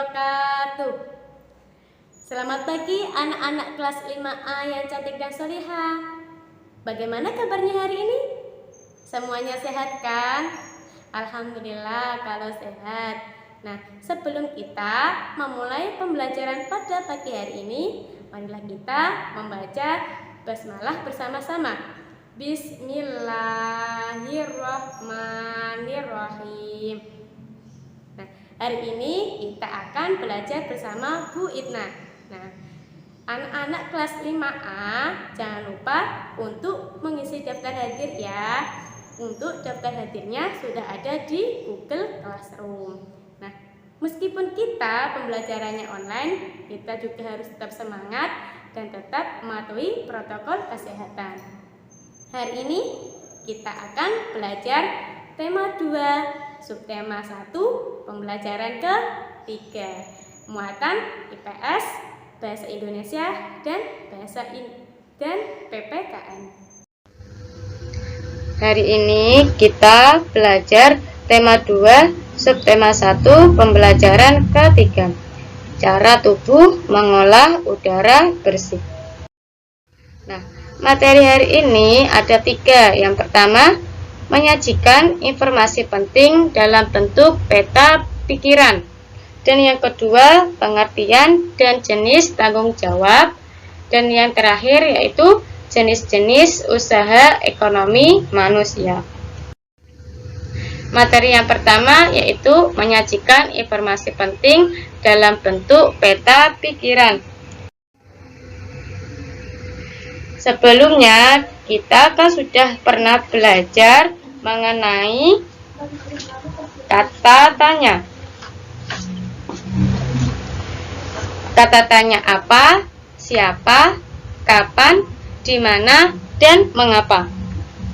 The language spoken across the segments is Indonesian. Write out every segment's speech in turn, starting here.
wabarakatuh. Selamat pagi anak-anak kelas 5A yang cantik dan solihah. Bagaimana kabarnya hari ini? Semuanya sehat kan? Alhamdulillah kalau sehat. Nah, sebelum kita memulai pembelajaran pada pagi hari ini, marilah kita membaca basmalah bersama-sama. Bismillahirrahmanirrahim. Nah, hari ini kita akan belajar bersama Bu Idna. Nah, anak-anak kelas 5A jangan lupa untuk mengisi daftar hadir ya. Untuk daftar hadirnya sudah ada di Google Classroom. Nah, meskipun kita pembelajarannya online, kita juga harus tetap semangat dan tetap mematuhi protokol kesehatan. Hari ini kita akan belajar tema 2, subtema 1, pembelajaran ke-3, muatan IPS, Bahasa Indonesia dan PPKN. Hari ini kita belajar tema 2, subtema 1, pembelajaran ke-3, cara tubuh mengolah udara bersih. Nah, materi hari ini ada 3. Yang pertama, menyajikan informasi penting dalam bentuk peta pikiran. Dan yang kedua, pengertian dan jenis tanggung jawab. Dan yang terakhir yaitu jenis-jenis usaha ekonomi manusia. Materi yang pertama yaitu menyajikan informasi penting dalam bentuk peta pikiran. Sebelumnya kita kan sudah pernah belajar mengenai kata tanya. Kata tanya apa, siapa, kapan, di mana, dan mengapa.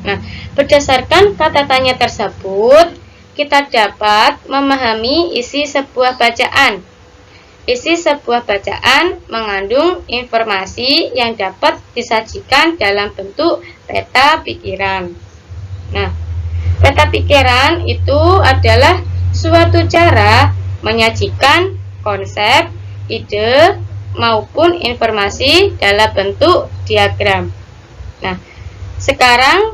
Nah, berdasarkan kata tanya tersebut, kita dapat memahami isi sebuah bacaan. Isi sebuah bacaan mengandung informasi yang dapat disajikan dalam bentuk peta pikiran. Nah, peta pikiran itu adalah suatu cara menyajikan konsep, ide, maupun informasi dalam bentuk diagram. Nah, sekarang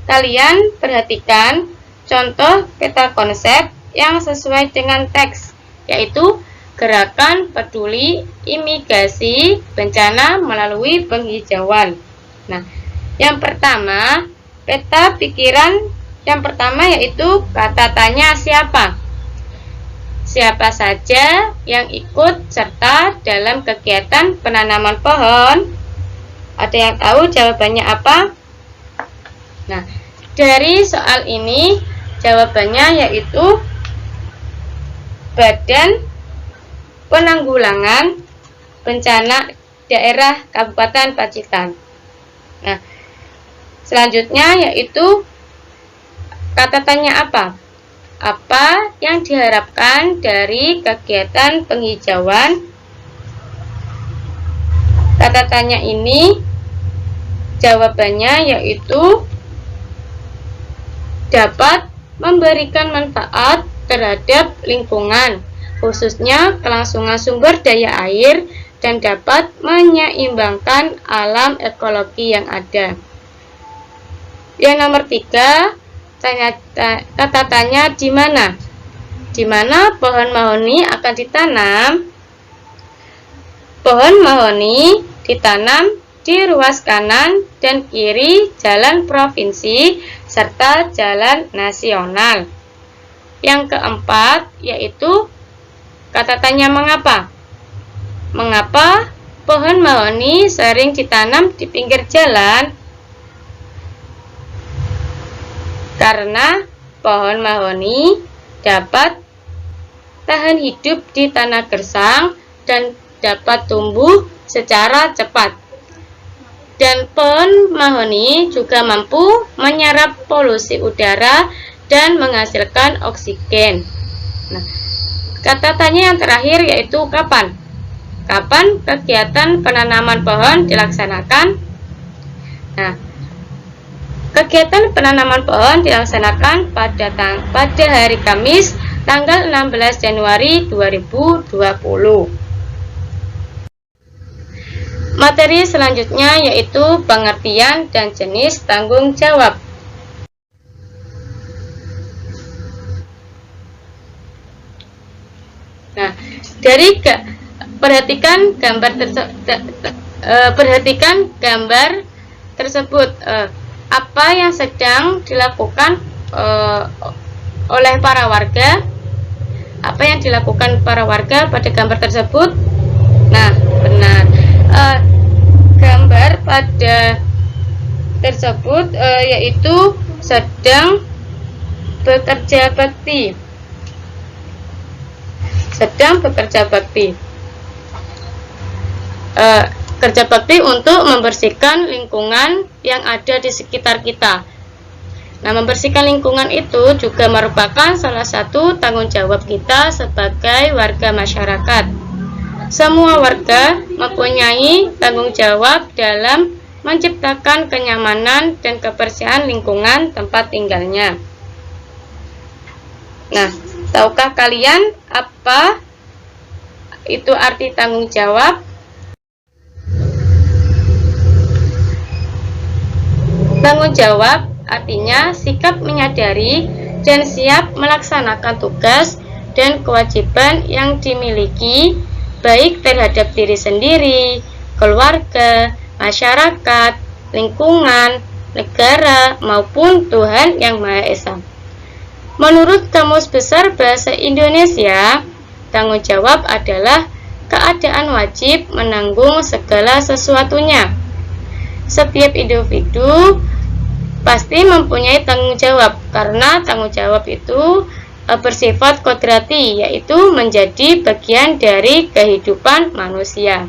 kalian perhatikan contoh peta konsep yang sesuai dengan teks, yaitu gerakan peduli imigrasi bencana melalui penghijauan. Nah, yang pertama, peta pikiran yang pertama yaitu kata tanya siapa. Siapa saja yang ikut serta dalam kegiatan penanaman pohon? Ada yang tahu jawabannya apa? Nah, dari soal ini jawabannya yaitu Badan Penanggulangan Bencana Daerah Kabupaten Pacitan. Nah, selanjutnya yaitu kata tanya apa? Apa yang diharapkan dari kegiatan penghijauan? Kata tanya ini jawabannya yaitu dapat memberikan manfaat terhadap lingkungan, khususnya kelangsungan sumber daya air, dan dapat menyeimbangkan alam ekologi yang ada. Yang nomor 3, kata tanya di mana? Di mana pohon mahoni akan ditanam? Pohon mahoni ditanam di ruas kanan dan kiri jalan provinsi serta jalan nasional. Yang keempat yaitu kata tanya mengapa? Mengapa pohon mahoni sering ditanam di pinggir jalan? Karena pohon mahoni dapat tahan hidup di tanah gersang dan dapat tumbuh secara cepat. Dan pohon mahoni juga mampu menyerap polusi udara dan menghasilkan oksigen. Nah, kata tanya yang terakhir yaitu kapan? Kapan kegiatan penanaman pohon dilaksanakan? Nah, kegiatan penanaman pohon dilaksanakan pada hari Kamis tanggal 16 Januari 2020. Materi selanjutnya yaitu pengertian dan jenis tanggung jawab. Nah, perhatikan gambar tersebut. Apa yang sedang dilakukan oleh para warga? Apa yang dilakukan para warga pada gambar tersebut? Nah, benar. Gambar pada tersebut yaitu sedang bekerja bakti. Kerja bakti untuk membersihkan lingkungan yang ada di sekitar kita. Nah, membersihkan lingkungan itu juga merupakan salah satu tanggung jawab kita sebagai warga masyarakat. Semua warga mempunyai tanggung jawab dalam menciptakan kenyamanan dan kebersihan lingkungan tempat tinggalnya. Nah, tahukah kalian apa itu arti tanggung jawab? Tanggung jawab artinya sikap menyadari dan siap melaksanakan tugas dan kewajiban yang dimiliki, baik terhadap diri sendiri, keluarga, masyarakat, lingkungan, negara, maupun Tuhan Yang Maha Esa. Menurut Kamus Besar Bahasa Indonesia, tanggung jawab adalah keadaan wajib menanggung segala sesuatunya. Setiap individu pasti mempunyai tanggung jawab, karena tanggung jawab itu bersifat kodrati, yaitu menjadi bagian dari kehidupan manusia.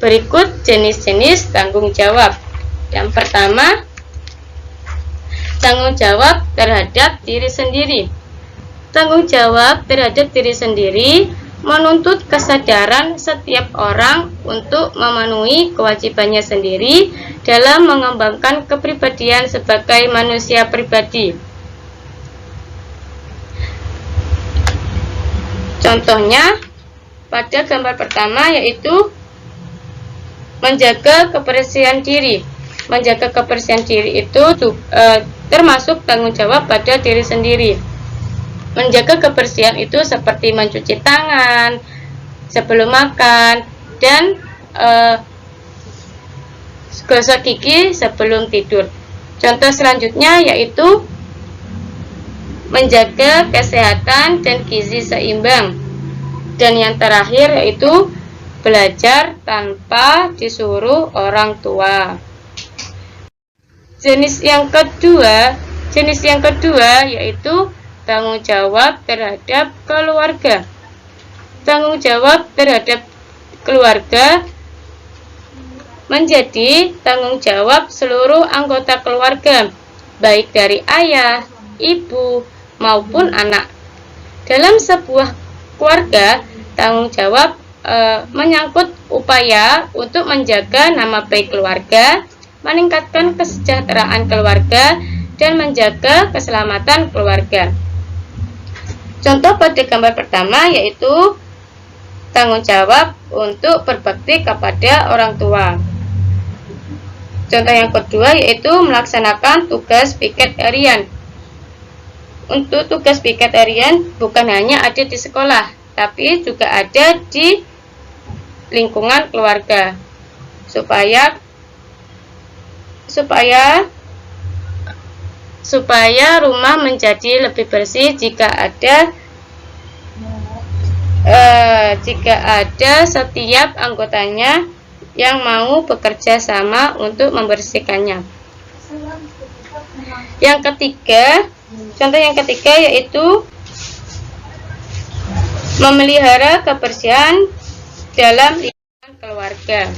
Berikut jenis-jenis tanggung jawab. Yang pertama, tanggung jawab terhadap diri sendiri. Tanggung jawab terhadap diri sendiri menuntut kesadaran setiap orang untuk memenuhi kewajibannya sendiri dalam mengembangkan kepribadian sebagai manusia pribadi. Contohnya pada gambar pertama yaitu menjaga kebersihan diri. Menjaga kebersihan diri itu termasuk tanggung jawab pada diri sendiri. Menjaga kebersihan itu seperti mencuci tangan sebelum makan dan gosok gigi sebelum tidur. Contoh selanjutnya yaitu menjaga kesehatan dan gizi seimbang. Dan yang terakhir yaitu belajar tanpa disuruh orang tua. Jenis yang kedua yaitu tanggung jawab terhadap keluarga. Tanggung jawab terhadap keluarga menjadi tanggung jawab seluruh anggota keluarga, baik dari ayah, ibu, maupun anak. Dalam sebuah keluarga, tanggung jawab menyangkut upaya untuk menjaga nama baik keluarga, meningkatkan kesejahteraan keluarga, dan menjaga keselamatan keluarga. Contoh pada gambar pertama yaitu tanggung jawab untuk berbakti kepada orang tua. Contoh yang kedua yaitu melaksanakan tugas piket harian. Untuk tugas piket harian bukan hanya ada di sekolah, tapi juga ada di lingkungan keluarga. Supaya rumah menjadi lebih bersih jika ada setiap anggotanya yang mau bekerja sama untuk membersihkannya. Contoh yang ketiga yaitu memelihara kebersihan dalam lingkungan keluarga.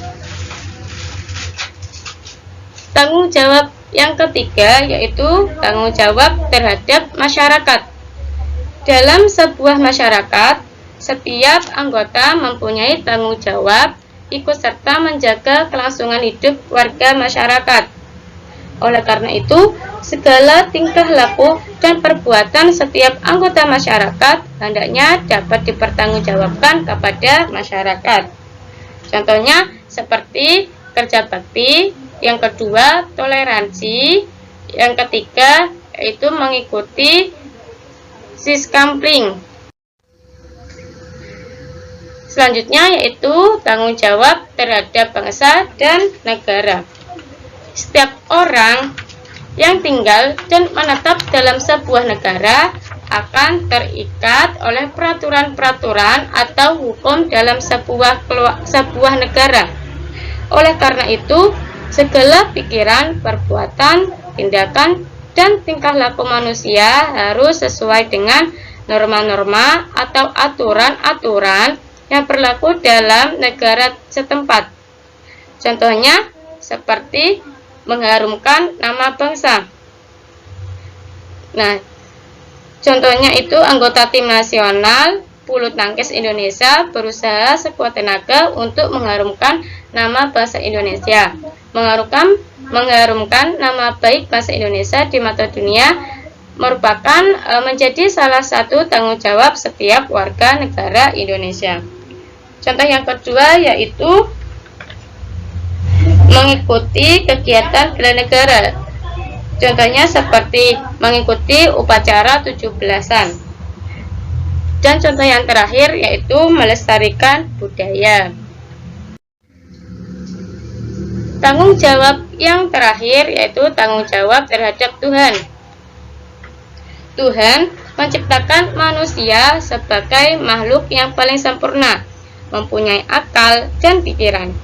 Tanggung jawab yang ketiga yaitu tanggung jawab terhadap masyarakat. Dalam sebuah masyarakat, setiap anggota mempunyai tanggung jawab ikut serta menjaga kelangsungan hidup warga masyarakat. Oleh karena itu, segala tingkah laku dan perbuatan setiap anggota masyarakat hendaknya dapat dipertanggungjawabkan kepada masyarakat. Contohnya seperti kerja bakti, yang kedua toleransi, yang ketiga yaitu mengikuti siskampling. Selanjutnya yaitu tanggung jawab terhadap bangsa dan negara. Setiap orang yang tinggal dan menetap dalam sebuah negara akan terikat oleh peraturan-peraturan atau hukum dalam sebuah negara. Oleh karena itu, segala pikiran, perbuatan, tindakan, dan tingkah laku manusia harus sesuai dengan norma-norma atau aturan-aturan yang berlaku dalam negara setempat. Contohnya seperti mengharumkan nama bangsa. Nah, contohnya itu anggota tim nasional bulu tangkis Indonesia berusaha sekuat tenaga untuk mengharumkan nama bangsa Indonesia. Mengharumkan nama baik bangsa Indonesia di mata dunia merupakan menjadi salah satu tanggung jawab setiap warga negara Indonesia. Contoh yang kedua yaitu mengikuti kegiatan bela negara. Contohnya seperti mengikuti upacara 17-an. Dan contoh yang terakhir yaitu melestarikan budaya. Tanggung jawab yang terakhir yaitu tanggung jawab terhadap Tuhan. Tuhan menciptakan manusia sebagai makhluk yang paling sempurna, mempunyai akal dan pikiran.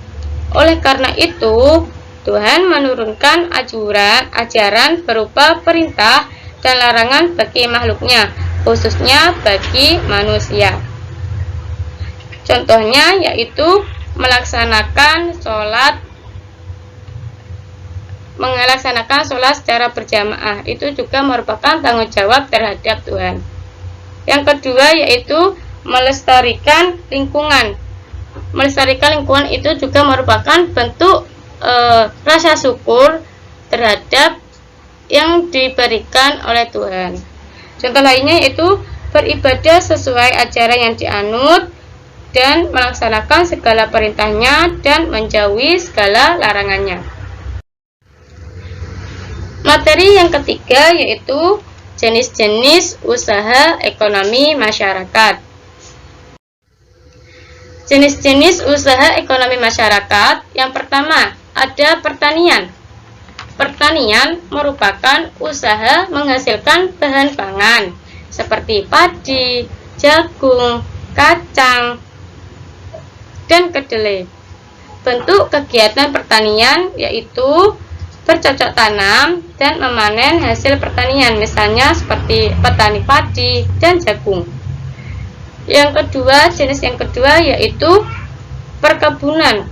Oleh karena itu, Tuhan menurunkan ajaran berupa perintah dan larangan bagi makhluknya, khususnya bagi manusia. Contohnya yaitu melaksanakan sholat secara berjamaah. Itu juga merupakan tanggung jawab terhadap Tuhan. Yang kedua yaitu melestarikan lingkungan. Melestarikan lingkungan itu juga merupakan bentuk rasa syukur terhadap yang diberikan oleh Tuhan. Contoh lainnya yaitu beribadah sesuai ajaran yang dianut dan melaksanakan segala perintahnya dan menjauhi segala larangannya. Materi yang ketiga yaitu jenis-jenis usaha ekonomi masyarakat. Jenis-jenis usaha ekonomi masyarakat. Yang pertama, ada pertanian. Pertanian merupakan usaha menghasilkan bahan pangan seperti padi, jagung, kacang, dan kedelai. Bentuk kegiatan pertanian yaitu bercocok tanam dan memanen hasil pertanian, misalnya seperti petani padi dan jagung. Jenis yang kedua yaitu perkebunan.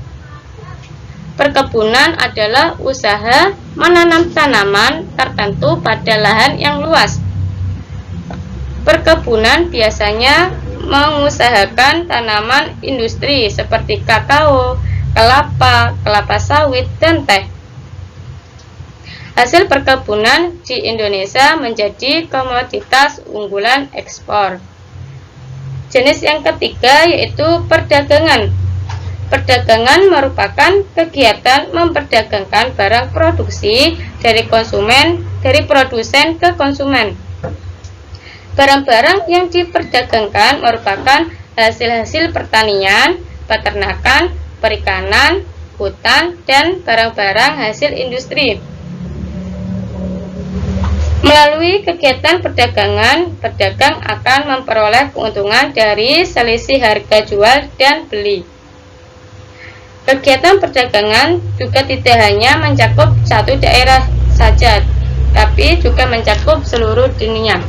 Perkebunan adalah usaha menanam tanaman tertentu pada lahan yang luas. Perkebunan biasanya mengusahakan tanaman industri seperti kakao, kelapa sawit, dan teh. Hasil perkebunan di Indonesia menjadi komoditas unggulan ekspor. Jenis yang ketiga yaitu perdagangan. Perdagangan merupakan kegiatan memperdagangkan barang produksi dari produsen ke konsumen. Barang-barang yang diperdagangkan merupakan hasil-hasil pertanian, peternakan, perikanan, hutan, dan barang-barang hasil industri. Melalui kegiatan perdagangan, pedagang akan memperoleh keuntungan dari selisih harga jual dan beli. Kegiatan perdagangan juga tidak hanya mencakup satu daerah saja, tapi juga mencakup seluruh dunia.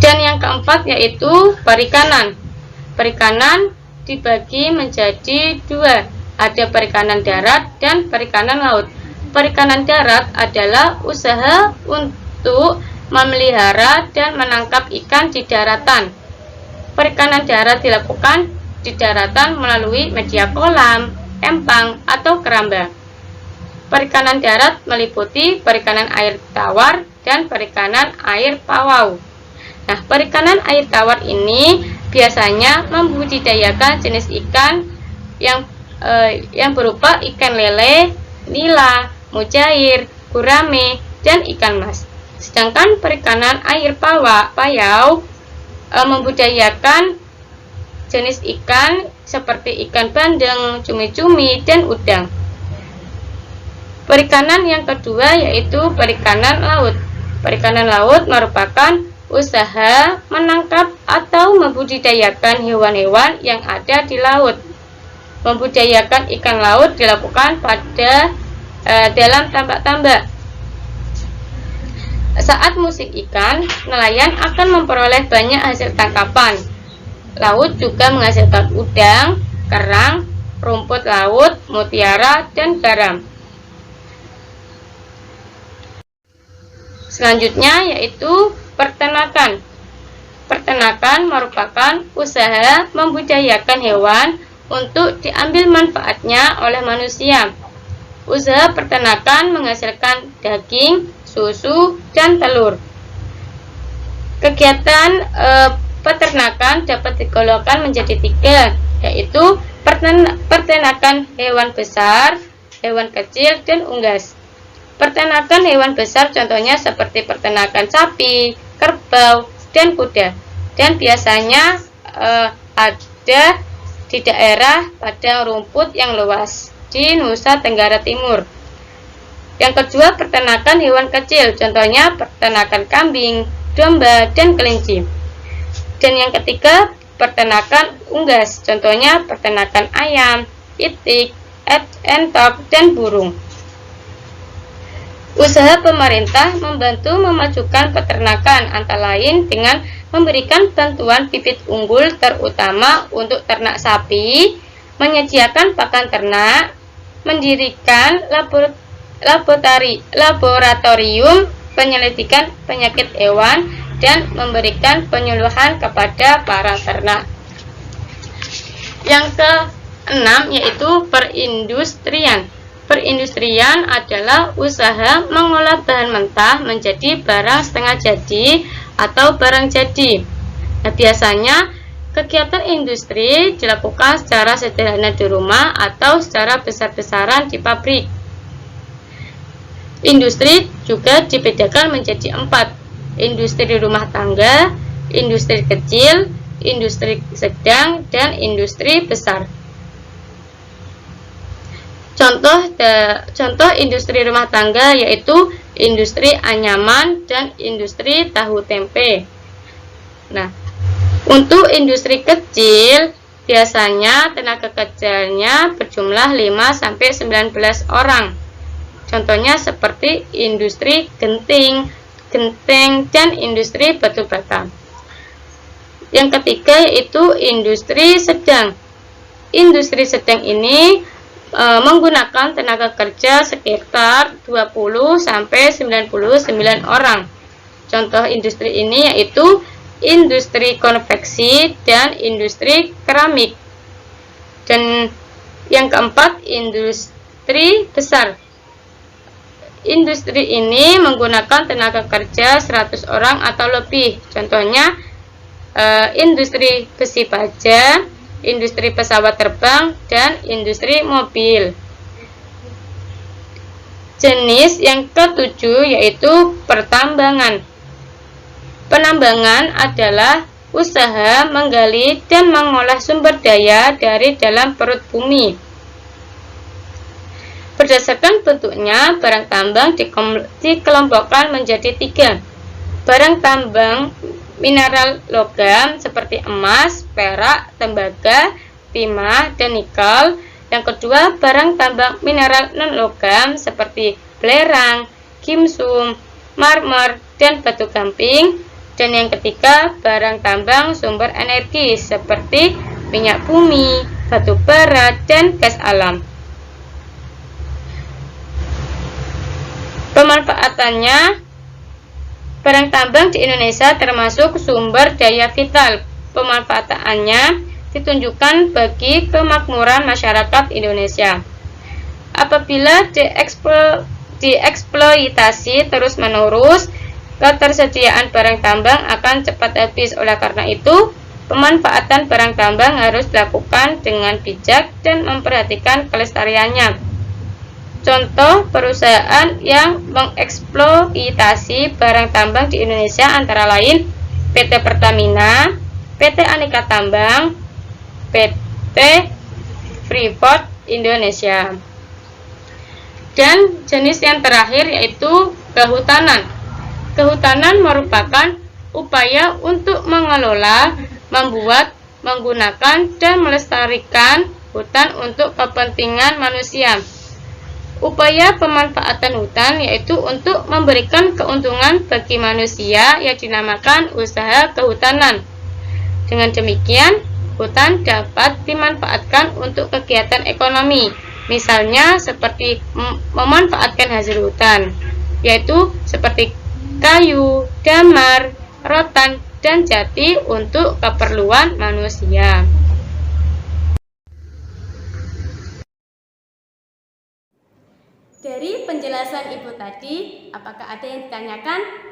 Dan yang keempat yaitu perikanan. Perikanan dibagi menjadi dua, ada perikanan darat dan perikanan laut. Perikanan darat adalah usaha untuk memelihara dan menangkap ikan di daratan. Perikanan darat dilakukan di daratan melalui media kolam, empang, atau keramba. Perikanan darat meliputi perikanan air tawar dan perikanan air pawau. Nah, perikanan air tawar ini biasanya membudidayakan jenis ikan yang berupa ikan lele, nila, mujair, gurame, dan ikan mas. Sedangkan perikanan air payau membudidayakan jenis ikan seperti ikan bandeng, cumi-cumi, dan udang. Perikanan yang kedua yaitu perikanan laut. Perikanan laut merupakan usaha menangkap atau membudidayakan hewan-hewan yang ada di laut. Membudidayakan ikan laut dilakukan pada dalam tambak-tambak. Saat musim ikan, nelayan akan memperoleh banyak hasil tangkapan. Laut juga menghasilkan udang, kerang, rumput laut, mutiara, dan garam. Selanjutnya yaitu peternakan. Peternakan merupakan usaha membudidayakan hewan untuk diambil manfaatnya oleh manusia. Usaha peternakan menghasilkan daging, susu, dan telur. Kegiatan peternakan dapat digolongkan menjadi 3, yaitu peternakan hewan besar, hewan kecil, dan unggas. Peternakan hewan besar contohnya seperti peternakan sapi, kerbau, dan kuda. Dan biasanya ada di daerah padang rumput yang luas di Nusa Tenggara Timur. Yang kedua, peternakan hewan kecil, contohnya peternakan kambing, domba, dan kelinci. Dan yang ketiga, peternakan unggas, contohnya peternakan ayam, itik, entok, dan burung. Usaha pemerintah membantu memajukan peternakan antara lain dengan memberikan bantuan bibit unggul terutama untuk ternak sapi, menyediakan pakan ternak, mendirikan laboratorium penyelidikan penyakit hewan, dan memberikan penyuluhan kepada para ternak. Yang ke-6 yaitu perindustrian. Perindustrian adalah usaha mengolah bahan mentah menjadi barang setengah jadi atau barang jadi. Nah, biasanya kegiatan industri dilakukan secara sederhana di rumah atau secara besar-besaran di pabrik. Industri juga dibedakan menjadi 4, industri rumah tangga, industri kecil, industri sedang, dan industri besar. Contoh industri rumah tangga yaitu industri anyaman dan industri tahu tempe. Nah, untuk industri kecil biasanya tenaga kerjanya berjumlah 5-19 orang. Contohnya seperti industri genting, dan industri batu bata. Yang ketiga yaitu industri sedang. Industri sedang ini menggunakan tenaga kerja sekitar 20-99 orang. Contoh industri ini yaitu industri konveksi dan industri keramik. Dan yang keempat, industri besar. Industri ini menggunakan tenaga kerja 100 orang atau lebih. Contohnya industri besi baja, industri pesawat terbang, dan industri mobil. Jenis yang ke-7 yaitu pertambangan. Penambangan adalah usaha menggali dan mengolah sumber daya dari dalam perut bumi. Berdasarkan bentuknya, barang tambang dikelompokkan menjadi 3. Barang tambang mineral logam seperti emas, perak, tembaga, timah, dan nikel. Yang kedua, barang tambang mineral non-logam seperti belerang, gimsum, marmer, dan batu gamping. Dan yang ketiga, barang tambang sumber energi seperti minyak bumi, batu bara, dan gas alam. Pemanfaatannya, barang tambang di Indonesia termasuk sumber daya vital. Pemanfaatannya ditunjukkan bagi kemakmuran masyarakat Indonesia. apabila dieksploitasi terus-menerus, ketersediaan barang tambang akan cepat habis. Oleh karena itu, pemanfaatan barang tambang harus dilakukan dengan bijak dan memperhatikan kelestariannya. Contoh perusahaan yang mengeksploitasi barang tambang di Indonesia antara lain PT Pertamina, PT Aneka Tambang, PT Freeport Indonesia. Dan jenis yang terakhir yaitu kehutanan. Kehutanan merupakan upaya untuk mengelola, membuat, menggunakan, dan melestarikan hutan untuk kepentingan manusia. Upaya pemanfaatan hutan yaitu untuk memberikan keuntungan bagi manusia yang dinamakan usaha kehutanan. Dengan demikian, hutan dapat dimanfaatkan untuk kegiatan ekonomi, misalnya seperti memanfaatkan hasil hutan, yaitu seperti kayu, damar, rotan, dan jati untuk keperluan manusia. Dari penjelasan Ibu tadi, apakah ada yang ditanyakan?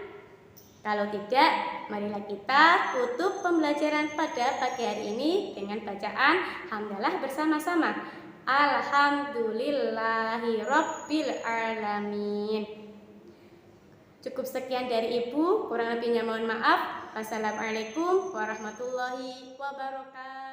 Kalau tidak, marilah kita tutup pembelajaran pada pagi hari ini dengan bacaan hamdalah bersama-sama. Alhamdulillahirabbil alamin. Cukup sekian dari Ibu, kurang lebihnya mohon maaf. Wassalamualaikum warahmatullahi wabarakatuh.